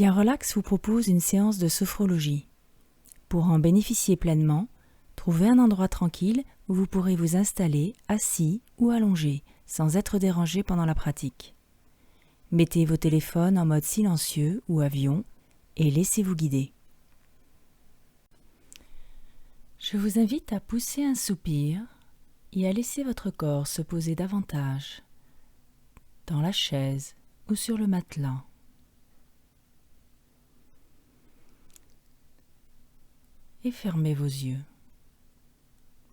Bien Relax vous propose une séance de sophrologie. Pour en bénéficier pleinement, trouvez un endroit tranquille où vous pourrez vous installer assis ou allongé sans être dérangé pendant la pratique. Mettez vos téléphones en mode silencieux ou avion et laissez-vous guider. Je vous invite à pousser un soupir et à laisser votre corps se poser davantage dans la chaise ou sur le matelas. Et fermez vos yeux.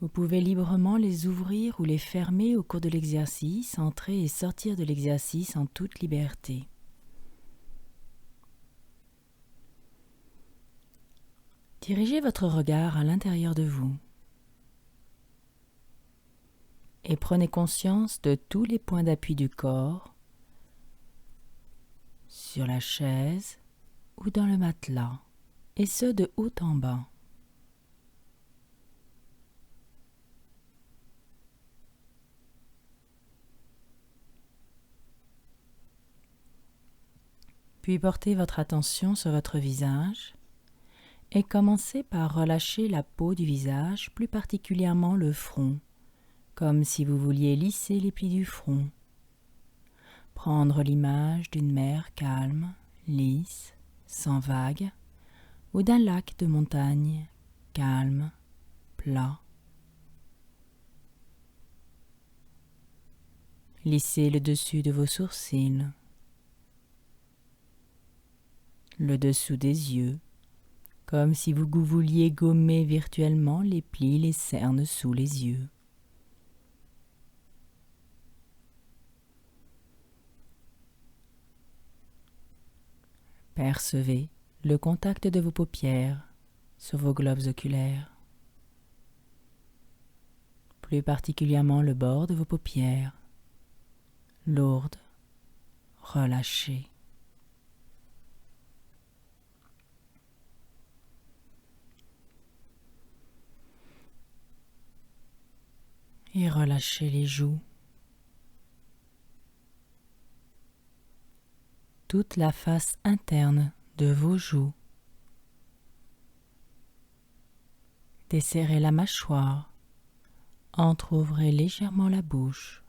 Vous pouvez librement les ouvrir ou les fermer au cours de l'exercice, entrer et sortir de l'exercice en toute liberté. Dirigez votre regard à l'intérieur de vous et prenez conscience de tous les points d'appui du corps, sur la chaise ou dans le matelas, et ce de haut en bas. Puis portez votre attention sur votre visage et commencez par relâcher la peau du visage, plus particulièrement le front, comme si vous vouliez lisser les plis du front. Prendre l'image d'une mer calme, lisse, sans vagues, ou d'un lac de montagne, calme, plat. Lissez le dessus de vos sourcils, le dessous des yeux, comme si vous vouliez gommer virtuellement les plis, les cernes sous les yeux. Percevez le contact de vos paupières sur vos globes oculaires, plus particulièrement le bord de vos paupières, lourdes, relâchées. Et relâchez les joues, toute la face interne de vos joues. Desserrez la mâchoire, entr'ouvrez légèrement la bouche.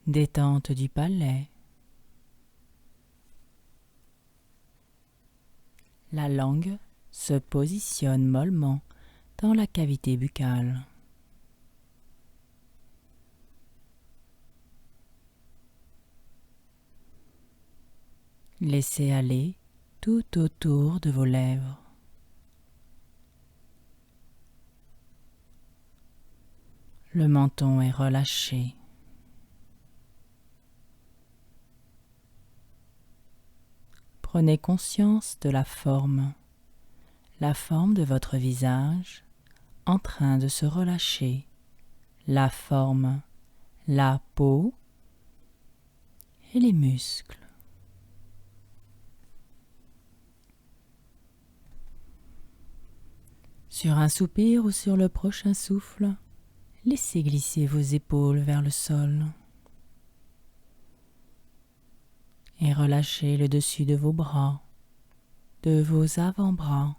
Détente du palais. La langue se positionne mollement dans la cavité buccale. Laissez aller tout autour de vos lèvres. Le menton est relâché. Prenez conscience de la forme de votre visage en train de se relâcher, la forme, la peau et les muscles. Sur un soupir ou sur le prochain souffle, laissez glisser vos épaules vers le sol et relâchez le dessus de vos bras, de vos avant-bras,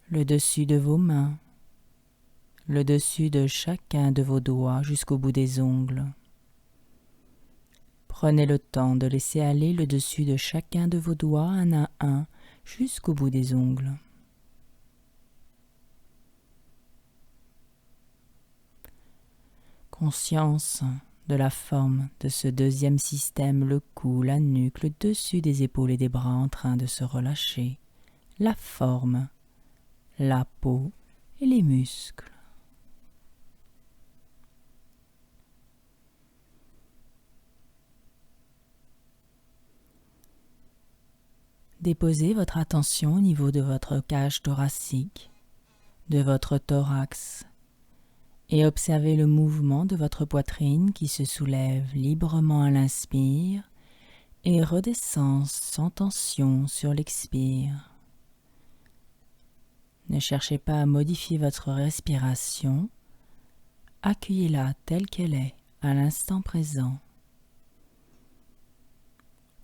le dessus de vos mains, le dessus de chacun de vos doigts jusqu'au bout des ongles. Prenez le temps de laisser aller le dessus de chacun de vos doigts un à un jusqu'au bout des ongles. Conscience de la forme de ce deuxième système, le cou, la nuque, le dessus des épaules et des bras en train de se relâcher, la forme, la peau et les muscles. Déposez votre attention au niveau de votre cage thoracique, de votre thorax, et observez le mouvement de votre poitrine qui se soulève librement à l'inspire et redescend sans tension sur l'expire. Ne cherchez pas à modifier votre respiration, accueillez-la telle qu'elle est à l'instant présent.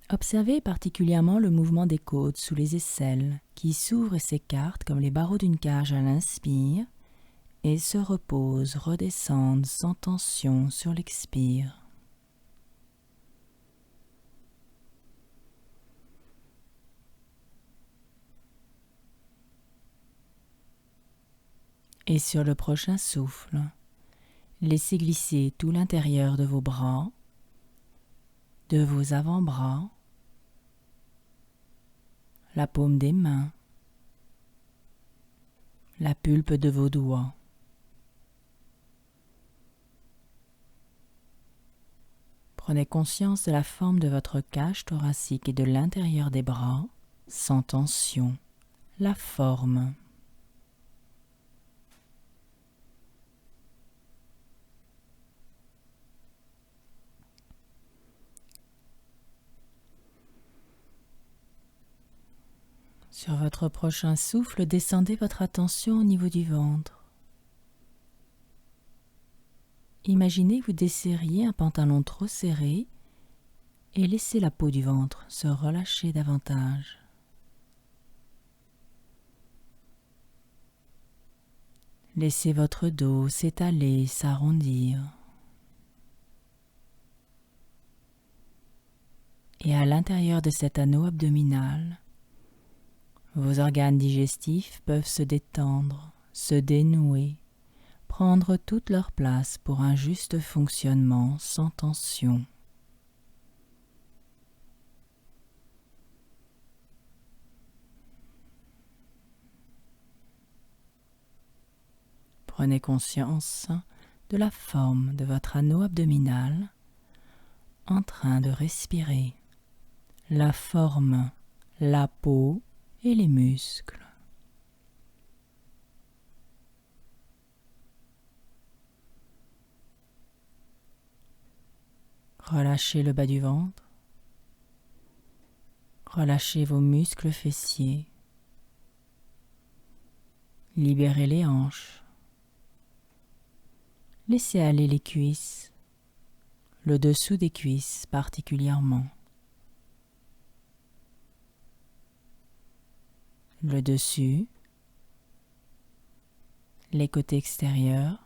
Observez particulièrement le mouvement des côtes sous les aisselles qui s'ouvrent et s'écartent comme les barreaux d'une cage à l'inspire et se reposent, redescendent sans tension sur l'expire. Et sur le prochain souffle, laissez glisser tout l'intérieur de vos bras, de vos avant-bras, la paume des mains, la pulpe de vos doigts. Prenez conscience de la forme de votre cage thoracique et de l'intérieur des bras, sans tension, la forme. Sur votre prochain souffle, descendez votre attention au niveau du ventre. Imaginez que vous desserriez un pantalon trop serré et laissez la peau du ventre se relâcher davantage. Laissez votre dos s'étaler, s'arrondir. Et à l'intérieur de cet anneau abdominal, vos organes digestifs peuvent se détendre, se dénouer, prendre toute leur place pour un juste fonctionnement sans tension. Prenez conscience de la forme de votre anneau abdominal en train de respirer, la forme, la peau et les muscles. Relâchez le bas du ventre, relâchez vos muscles fessiers, libérez les hanches, laissez aller les cuisses, le dessous des cuisses particulièrement, le dessus, les côtés extérieurs,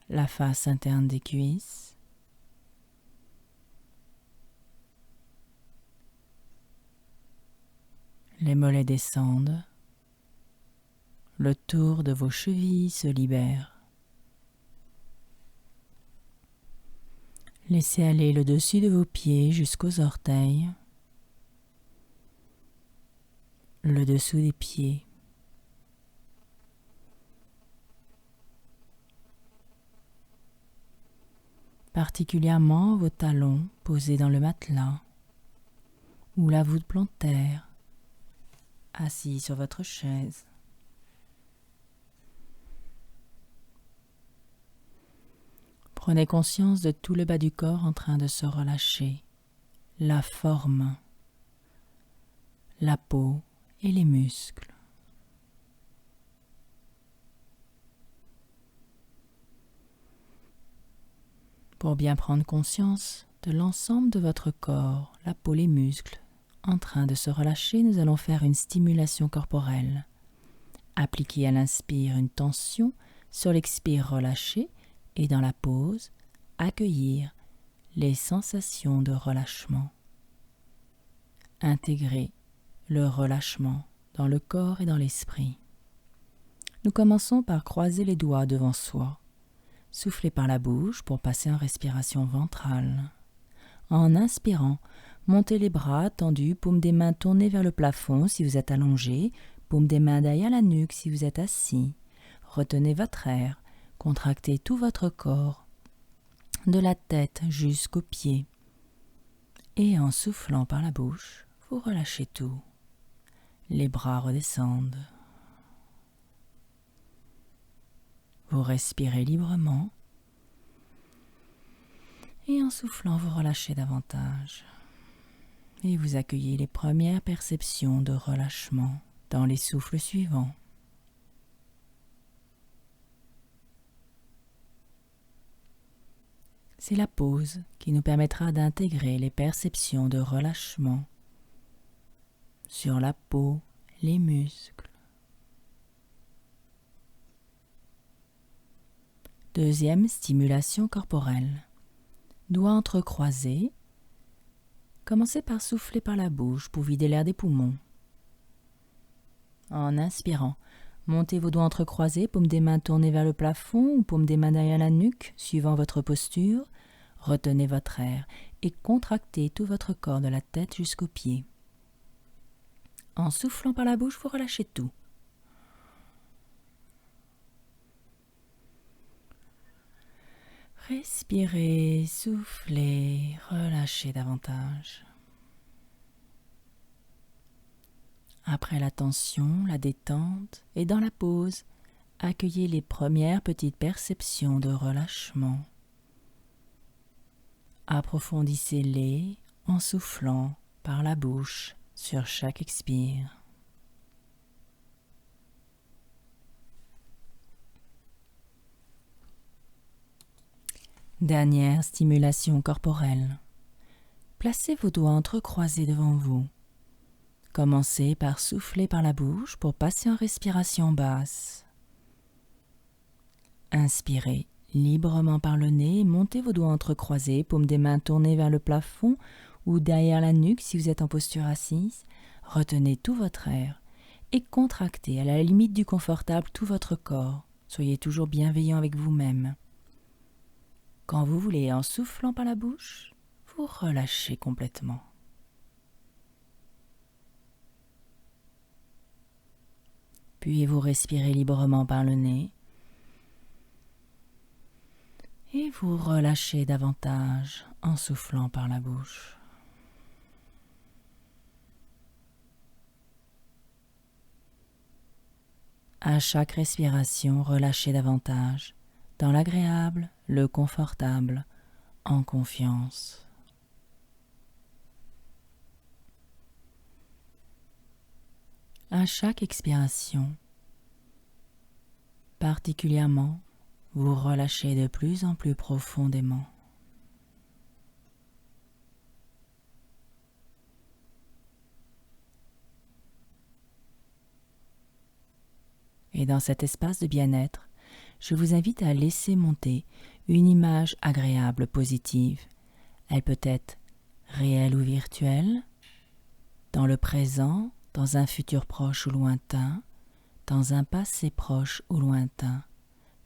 la face interne des cuisses, les mollets descendent, le tour de vos chevilles se libère. Laissez aller le dessus de vos pieds jusqu'aux orteils, le dessous des pieds. Particulièrement vos talons posés dans le matelas ou la voûte plantaire, assis sur votre chaise. Prenez conscience de tout le bas du corps en train de se relâcher, la forme, la peau et les muscles. Pour bien prendre conscience de l'ensemble de votre corps, la peau, les muscles, en train de se relâcher, nous allons faire une stimulation corporelle. Appliquez à l'inspire une tension, sur l'expire relâché et dans la pause, accueillir les sensations de relâchement. Intégrez le relâchement dans le corps et dans l'esprit. Nous commençons par croiser les doigts devant soi. Soufflez par la bouche pour passer en respiration ventrale. En inspirant, montez les bras tendus, paume des mains tournées vers le plafond si vous êtes allongé, paume des mains derrière la nuque si vous êtes assis. Retenez votre air, contractez tout votre corps, de la tête jusqu'aux pieds. Et en soufflant par la bouche, vous relâchez tout. Les bras redescendent. Vous respirez librement et en soufflant, vous relâchez davantage. Et vous accueillez les premières perceptions de relâchement dans les souffles suivants. C'est la pause qui nous permettra d'intégrer les perceptions de relâchement sur la peau, les muscles. Deuxième stimulation corporelle. Doigts entrecroisés. Commencez par souffler par la bouche pour vider l'air des poumons. En inspirant, montez vos doigts entrecroisés, paume des mains tournées vers le plafond ou paume des mains derrière la nuque, suivant votre posture. Retenez votre air et contractez tout votre corps de la tête jusqu'aux pieds. En soufflant par la bouche, vous relâchez tout. Respirez, soufflez, relâchez davantage. Après la tension, la détente et dans la pause, accueillez les premières petites perceptions de relâchement. Approfondissez-les en soufflant par la bouche sur chaque expire. Dernière stimulation corporelle. Placez vos doigts entrecroisés devant vous. Commencez par souffler par la bouche pour passer en respiration basse. Inspirez librement par le nez et montez vos doigts entrecroisés, paumes des mains tournées vers le plafond ou derrière la nuque si vous êtes en posture assise. Retenez tout votre air et contractez à la limite du confortable tout votre corps. Soyez toujours bienveillant avec vous-même. Quand vous voulez, en soufflant par la bouche, vous relâchez complètement. Puis vous respirez librement par le nez et vous relâchez davantage en soufflant par la bouche. À chaque respiration, relâchez davantage, dans l'agréable, le confortable, en confiance. À chaque expiration, particulièrement, vous relâchez de plus en plus profondément. Et dans cet espace de bien-être, je vous invite à laisser monter une image agréable, positive. Elle peut être réelle ou virtuelle, dans le présent, dans un futur proche ou lointain, dans un passé proche ou lointain.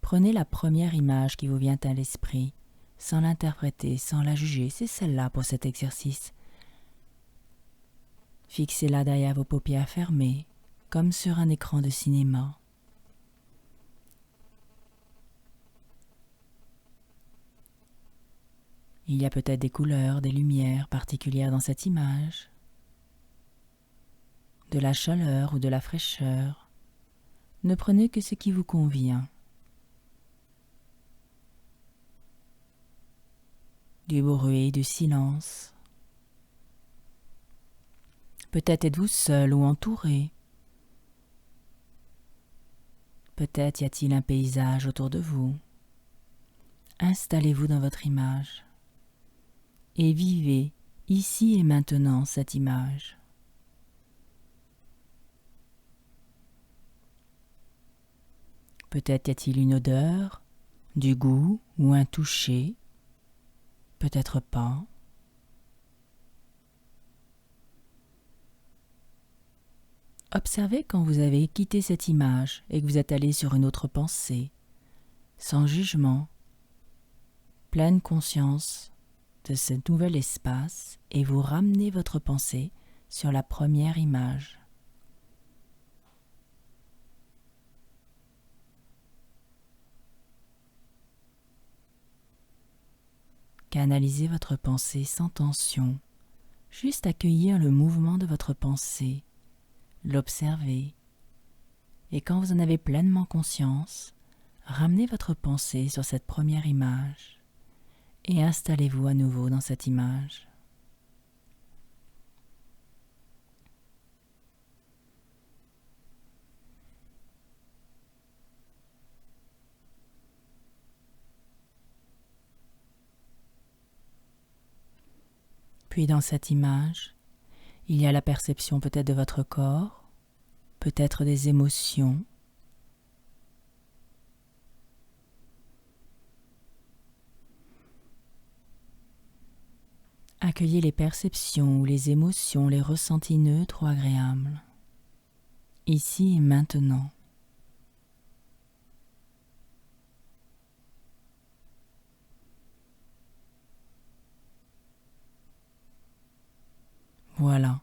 Prenez la première image qui vous vient à l'esprit, sans l'interpréter, sans la juger, c'est celle-là pour cet exercice. Fixez-la derrière vos paupières fermées, comme sur un écran de cinéma. Il y a peut-être des couleurs, des lumières particulières dans cette image, de la chaleur ou de la fraîcheur. Ne prenez que ce qui vous convient. Du bruit, du silence. Peut-être êtes-vous seul ou entouré. Peut-être y a-t-il un paysage autour de vous. Installez-vous dans votre image et vivez ici et maintenant cette image. Peut-être y a-t-il une odeur, du goût ou un toucher. Peut-être pas. Observez quand vous avez quitté cette image et que vous êtes allé sur une autre pensée, sans jugement, pleine conscience de ce nouvel espace et vous ramenez votre pensée sur la première image. Canalisez votre pensée sans tension, juste accueillir le mouvement de votre pensée, l'observer, et quand vous en avez pleinement conscience, ramenez votre pensée sur cette première image et installez-vous à nouveau dans cette image. Puis dans cette image, il y a la perception peut-être de votre corps, peut-être des émotions. Accueillez les perceptions ou les émotions, les ressentis neutres ou agréables, ici et maintenant. Voilà.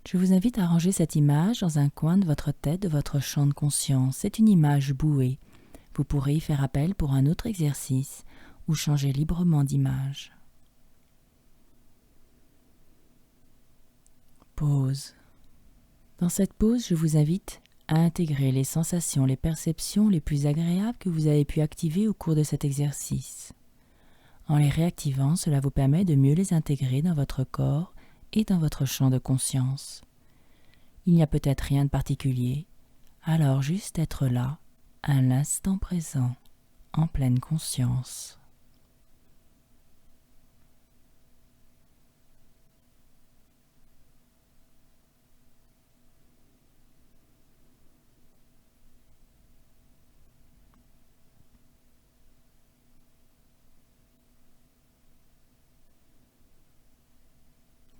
Je vous invite à ranger cette image dans un coin de votre tête, de votre champ de conscience. C'est une image bouée. Vous pourrez y faire appel pour un autre exercice ou changer librement d'image. Pause. Dans cette pause, je vous invite à intégrer les sensations, les perceptions les plus agréables que vous avez pu activer au cours de cet exercice. En les réactivant, cela vous permet de mieux les intégrer dans votre corps et dans votre champ de conscience. Il n'y a peut-être rien de particulier, alors juste être là, à l'instant présent, en pleine conscience.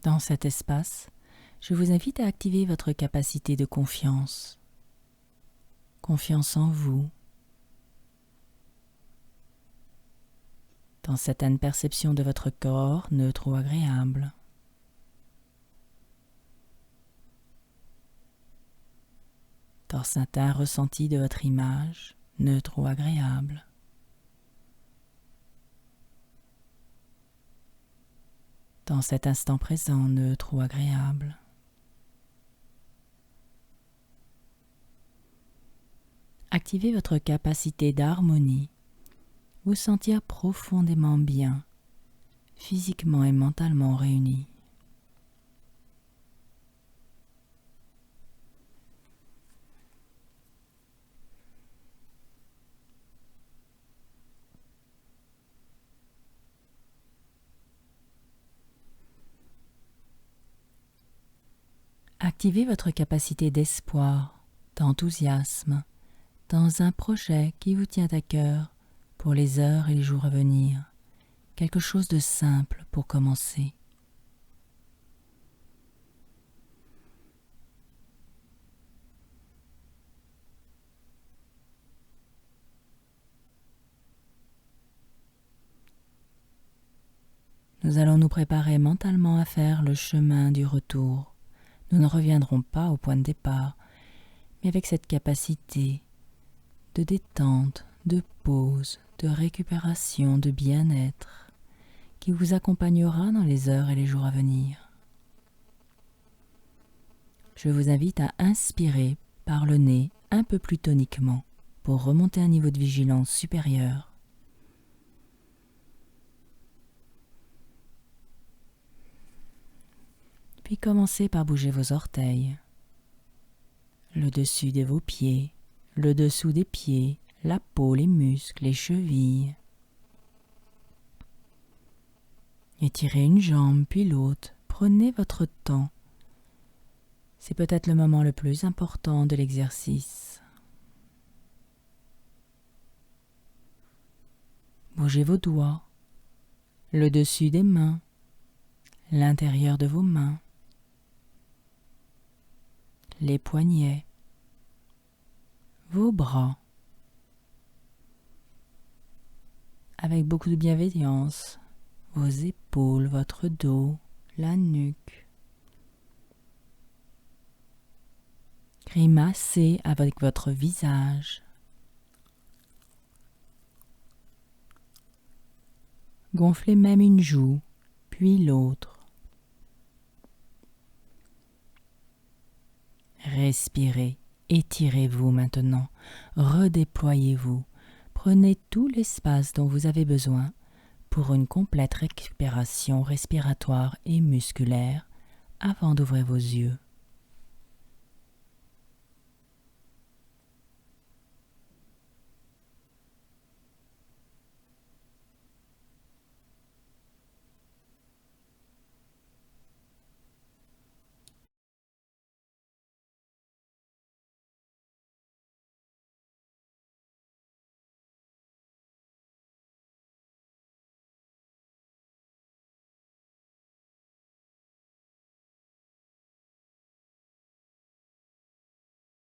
Dans cet espace, je vous invite à activer votre capacité de confiance. Confiance en vous, dans certaines perceptions de votre corps, neutre ou agréable. Dans certains ressentis de votre image, neutre ou agréable. Dans cet instant présent, neutre ou agréable. Activez votre capacité d'harmonie, vous sentir profondément bien, physiquement et mentalement réunis. Activez votre capacité d'espoir, d'enthousiasme, dans un projet qui vous tient à cœur pour les heures et les jours à venir, quelque chose de simple pour commencer. Nous allons nous préparer mentalement à faire le chemin du retour. Nous ne reviendrons pas au point de départ, mais avec cette capacité de détente, de pause, de récupération, de bien-être qui vous accompagnera dans les heures et les jours à venir. Je vous invite à inspirer par le nez un peu plus toniquement pour remonter un niveau de vigilance supérieur. Puis commencez par bouger vos orteils, le dessus de vos pieds, le dessous des pieds, la peau, les muscles, les chevilles. Étirez une jambe puis l'autre, prenez votre temps. C'est peut-être le moment le plus important de l'exercice. Bougez vos doigts, le dessus des mains, l'intérieur de vos mains, les poignets, vos bras, avec beaucoup de bienveillance, vos épaules, votre dos, la nuque. Grimacez avec votre visage. Gonflez même une joue, puis l'autre. Respirez, étirez-vous maintenant, redéployez-vous, prenez tout l'espace dont vous avez besoin pour une complète récupération respiratoire et musculaire avant d'ouvrir vos yeux.